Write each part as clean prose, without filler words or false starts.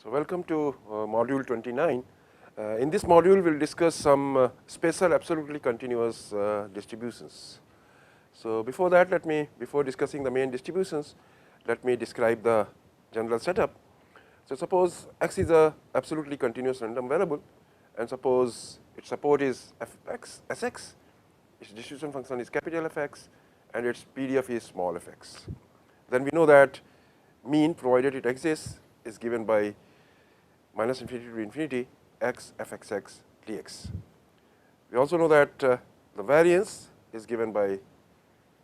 So, welcome to module 29. In this module, we will discuss some special absolutely continuous distributions. So, before that, before discussing the main distributions, let me describe the general setup. So, suppose x is a absolutely continuous random variable, and suppose its support is fx, sx, its distribution function is capital Fx, and its PDF is small fx. Then we know that mean, provided it exists, is given by minus infinity to infinity x fxx dx. We also know that the variance is given by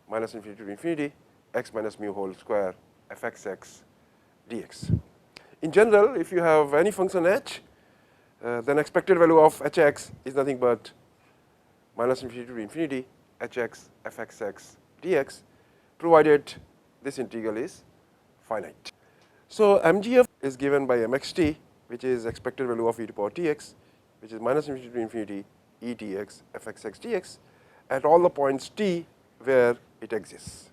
minus infinity to infinity x minus mu whole square fxx dx. In general, if you have any function h, then expected value of hx is nothing but minus infinity to infinity hx fxx dx, provided this integral is finite. So, mgf is given by mxt, which is expected value of e to power tx, which is minus infinity to infinity e dx fxx dx at all the points t where it exists,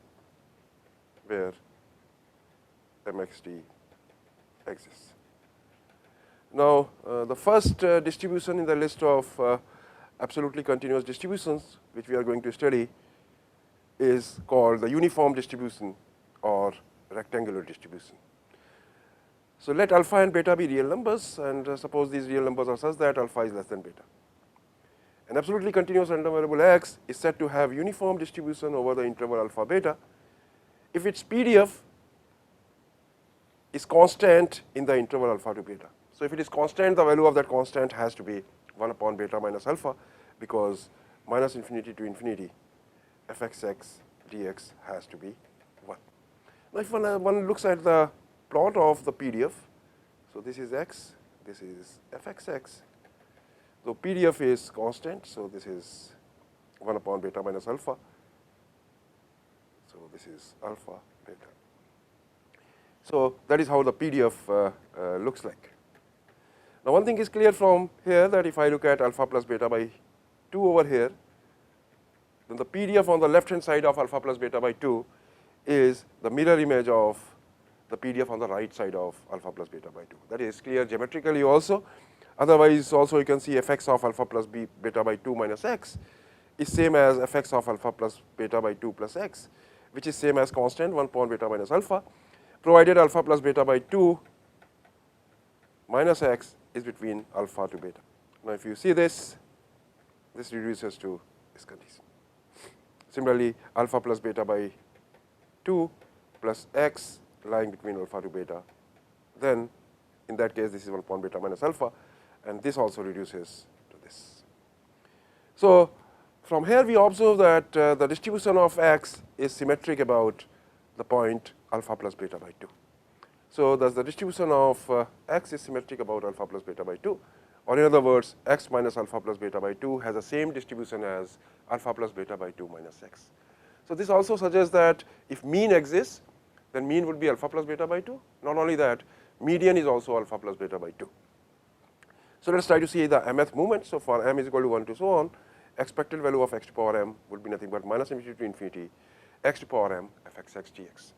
where mxt exists. Now, the first distribution in the list of absolutely continuous distributions which we are going to study is called the uniform distribution or rectangular distribution. So, let alpha and beta be real numbers, and suppose these real numbers are such that alpha is less than beta. An absolutely continuous random variable x is said to have uniform distribution over the interval alpha beta if its PDF is constant in the interval alpha to beta. So, if it is constant, the value of that constant has to be 1 upon beta minus alpha, because minus infinity to infinity fxx dx has to be 1. Now, if one looks at the plot of the PDF, so this is x, this is fxx. So, PDF is constant, so this is 1 upon beta minus alpha. So, this is alpha beta. So, that is how the PDF looks like. Now, one thing is clear from here, that if I look at alpha plus beta by 2 over here, then the PDF on the left hand side of alpha plus beta by 2 is the mirror image of the PDF on the right side of alpha plus beta by 2. That is clear geometrically also. Otherwise, also you can see fx of alpha plus beta by 2 minus x is same as fx of alpha plus beta by 2 plus x, which is same as constant 1 upon beta minus alpha, provided alpha plus beta by 2 minus x is between alpha to beta. Now, if you see this, this reduces to this condition. Similarly, alpha plus beta by 2 plus x lying between alpha to beta, then in that case this is 1 upon beta minus alpha, and this also reduces to this. So, from here we observe that the distribution of x is symmetric about the point alpha plus beta by 2. So, thus the distribution of x is symmetric about alpha plus beta by 2, or in other words x minus alpha plus beta by 2 has the same distribution as alpha plus beta by 2 minus x. So, this also suggests that if mean exists, then mean would be alpha plus beta by 2. Not only that, median is also alpha plus beta by 2. So, let us try to see the mth movement. So, for m is equal to 1 to so on, expected value of x to power m would be nothing but minus infinity to infinity x to power m fxx dx.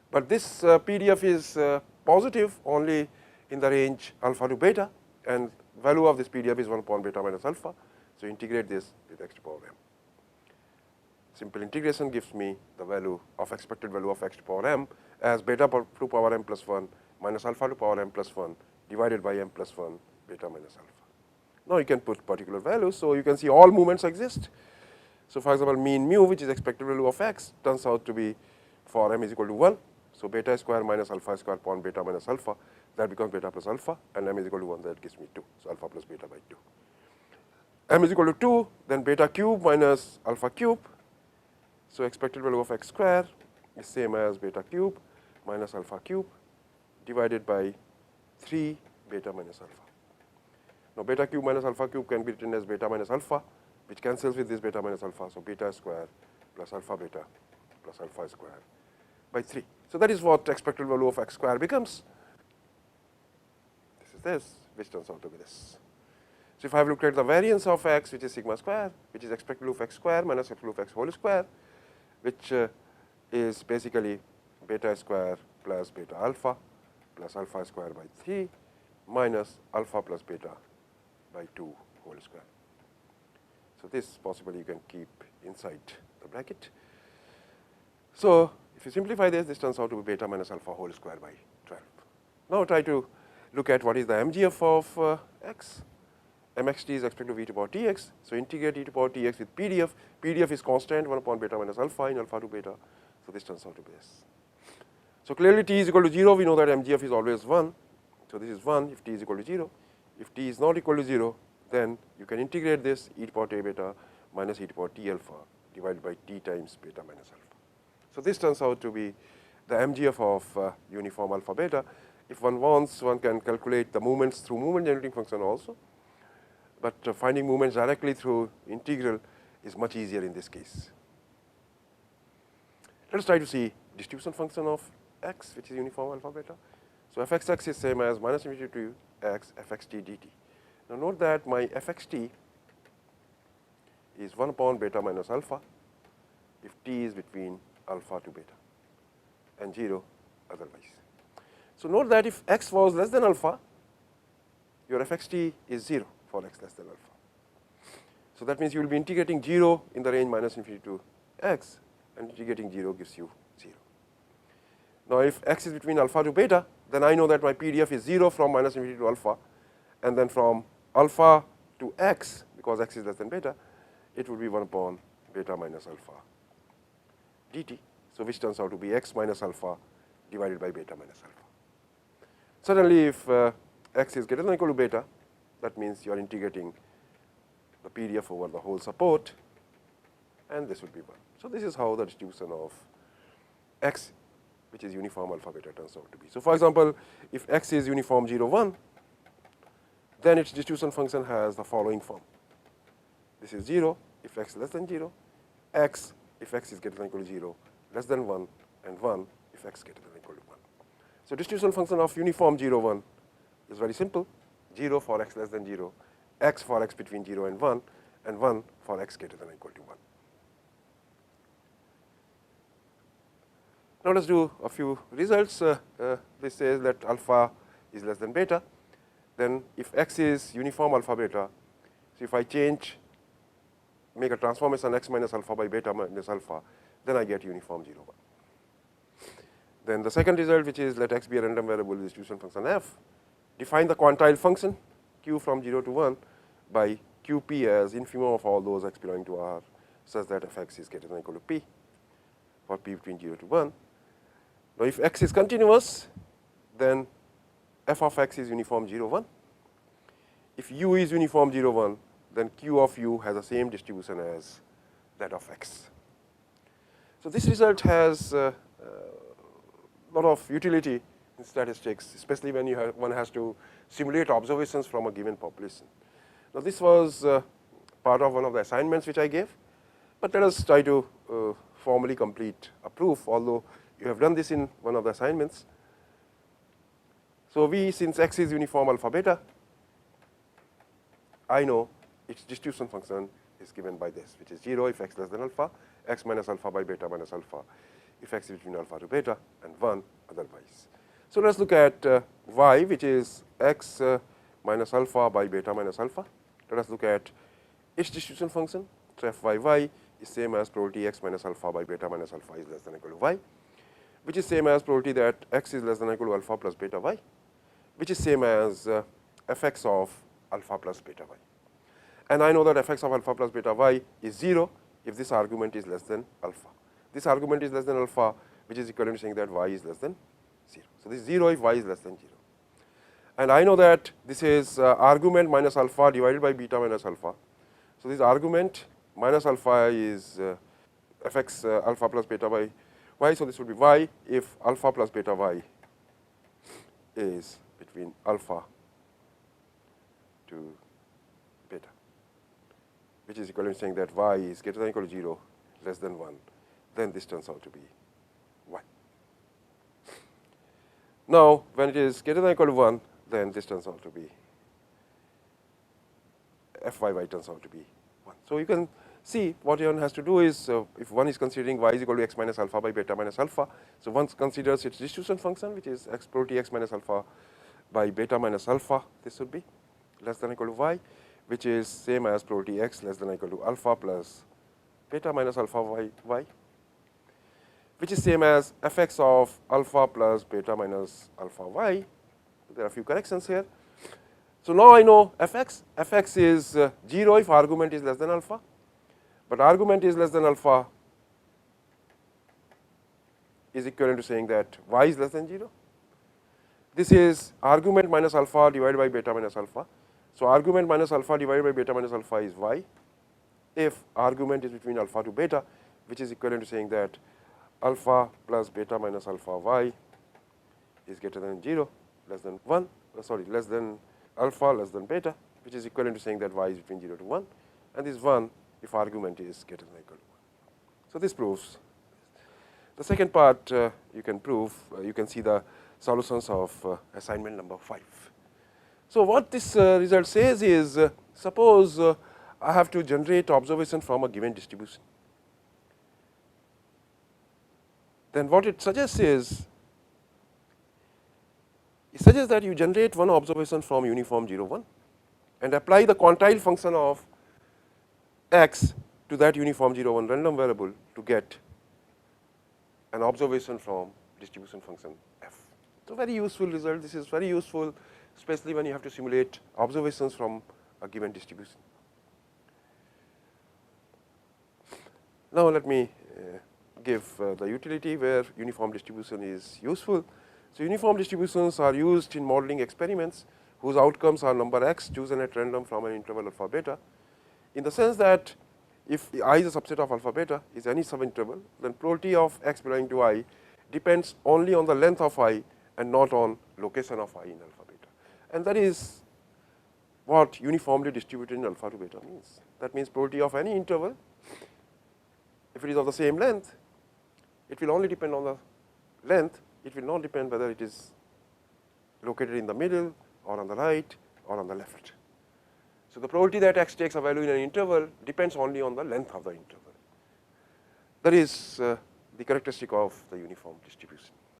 But this PDF is positive only in the range alpha to beta, and value of this PDF is 1 upon beta minus alpha. So, integrate this with x to power m. Simple integration gives me the value of expected value of x to power m as beta to power m plus 1 minus alpha to power m plus 1 divided by m plus 1 beta minus alpha. Now, you can put particular values. So, you can see all movements exist. So, for example, mean mu, which is expected value of x, turns out to be for m is equal to 1. So, beta square minus alpha square upon beta minus alpha, that becomes beta plus alpha, and m is equal to 1, that gives me 2. So, alpha plus beta by 2. M is equal to 2, then beta cube minus alpha cube. So, expected value of x square is same as beta cube minus alpha cube divided by 3 beta minus alpha. Now, beta cube minus alpha cube can be written as beta minus alpha, which cancels with this beta minus alpha. So, beta square plus alpha beta plus alpha square by 3. So, that is what expected value of x square becomes. This is this, which turns out to be this. So, if I have looked at the variance of x, which is sigma square, which is expected value of x square minus expected value of x whole square, which is basically beta square plus beta alpha plus alpha square by 3 minus alpha plus beta by 2 whole square. So this possibly you can keep inside the bracket. So if you simplify this, this turns out to be beta minus alpha whole square by 12. Now try to look at what is the MGF of x. Mxt is expected to be e to the power tx. So integrate e to the power tx with PDF. PDF is constant 1 upon beta minus alpha in alpha to beta. So this turns out to be s. So clearly t is equal to 0. We know that MGF is always 1. So this is 1 if t is equal to 0. If t is not equal to 0, then you can integrate this e to the power t beta minus e to the power t alpha divided by t times beta minus alpha. So this turns out to be the MGF of uniform alpha beta. If one wants, one can calculate the moments through moment generating function also. But finding moments directly through integral is much easier in this case. Let us try to see distribution function of x, which is uniform alpha beta. So fxx is same as minus infinity to x fxt dt. Now note that my fxt is 1 upon beta minus alpha if t is between alpha to beta and 0 otherwise. So note that if x was less than alpha, your fxt is 0 for x less than alpha. So that means you will be integrating 0 in the range minus infinity to x, and integrating 0 gives you 0. Now if x is between alpha to beta, then I know that my PDF is 0 from minus infinity to alpha, and then from alpha to x, because x is less than beta, it would be 1 upon beta minus alpha dt. So which turns out to be x minus alpha divided by beta minus alpha. Suddenly if x is greater than or equal to beta, that means you are integrating the PDF over the whole support, and this would be 1. So this is how the distribution of x, which is uniform alpha beta, turns out to be. So for example, if x is uniform 0, 1, then its distribution function has the following form. This is 0 if x less than 0, x if x is greater than or equal to 0, less than 1, and 1 if x greater than or equal to 1. So distribution function of uniform 0, 1 is very simple. 0 for x less than 0, x for x between 0 and 1 for x greater than or equal to 1. Now let's do a few results. This says that alpha is less than beta. Then if x is uniform alpha beta, so if I make a transformation x minus alpha by beta minus alpha, then I get uniform 0, 1. Then the second result, which is let x be a random variable with distribution function f, define the quantile function q from 0 to 1 by qp as infimum of all those x belonging to R, such that fx is greater than or equal to p for p between 0 to 1. Now if x is continuous, then f of x is uniform 0, 1. If u is uniform 0, 1, then q of u has the same distribution as that of x. So this result has a lot of utility in statistics, especially when one has to simulate observations from a given population. Now this was part of one of the assignments which I gave, but let us try to formally complete a proof, although you have done this in one of the assignments. So since x is uniform alpha beta, I know its distribution function is given by this, which is 0 if x less than alpha, x minus alpha by beta minus alpha if x is between alpha to beta, and 1 otherwise. So let's look at y, which is x minus alpha by beta minus alpha. Let us look at its distribution function. So fyy is same as probability x minus alpha by beta minus alpha is less than or equal to y, which is same as probability that x is less than or equal to alpha plus beta y, which is same as fx of alpha plus beta y. And I know that fx of alpha plus beta y is 0 if this argument is less than alpha. This argument is less than alpha, which is equivalent to saying that y is less than 0. So this is 0 if y is less than 0. And I know that this is argument minus alpha divided by beta minus alpha. So this argument minus alpha is fx alpha plus beta by y. So this would be y if alpha plus beta y is between alpha to beta, which is equivalent to saying that y is greater than or equal to 0, less than 1. Then this turns out to be y. Now, when it is greater than or equal to 1, then this turns out to be fyy turns out to be 1. So you can see what one has to do is, if one is considering y is equal to x minus alpha by beta minus alpha, so one considers its distribution function, which is x probability x minus alpha by beta minus alpha, this would be less than or equal to y, which is same as probability x less than or equal to alpha plus beta minus alpha y, which is same as fx of alpha plus beta minus alpha y. There are a few corrections here. So now I know fx is 0 if argument is less than alpha, but argument is less than alpha is equivalent to saying that y is less than 0. This is argument minus alpha divided by beta minus alpha. So argument minus alpha divided by beta minus alpha is y if argument is between alpha to beta, which is equivalent to saying that alpha plus beta minus alpha y is greater than 0, less than 1, less than alpha less than beta, which is equivalent to saying that y is between 0 to 1, and this 1 if argument is greater than or equal to 1. So this proves. The second part you can prove, you can see the solutions of assignment number 5. So what this result says is, suppose I have to generate observation from a given distribution. Then what it suggests is, it suggests that you generate one observation from uniform 0, 1 and apply the quantile function of x to that uniform 0, 1 random variable to get an observation from distribution function f. So very useful result. This is very useful, especially when you have to simulate observations from a given distribution. Now let me give the utility where uniform distribution is useful. So uniform distributions are used in modeling experiments whose outcomes are number x chosen at random from an interval alpha beta, in the sense that if I is a subset of alpha beta is any subinterval, then probability of x belonging to I depends only on the length of I and not on location of I in alpha beta. And that is what uniformly distributed in alpha to beta means. That means probability of any interval, if it is of the same length, it will only depend on the length. It will not depend whether it is located in the middle or on the right or on the left. So the probability that x takes a value in an interval depends only on the length of the interval. That is the characteristic of the uniform distribution.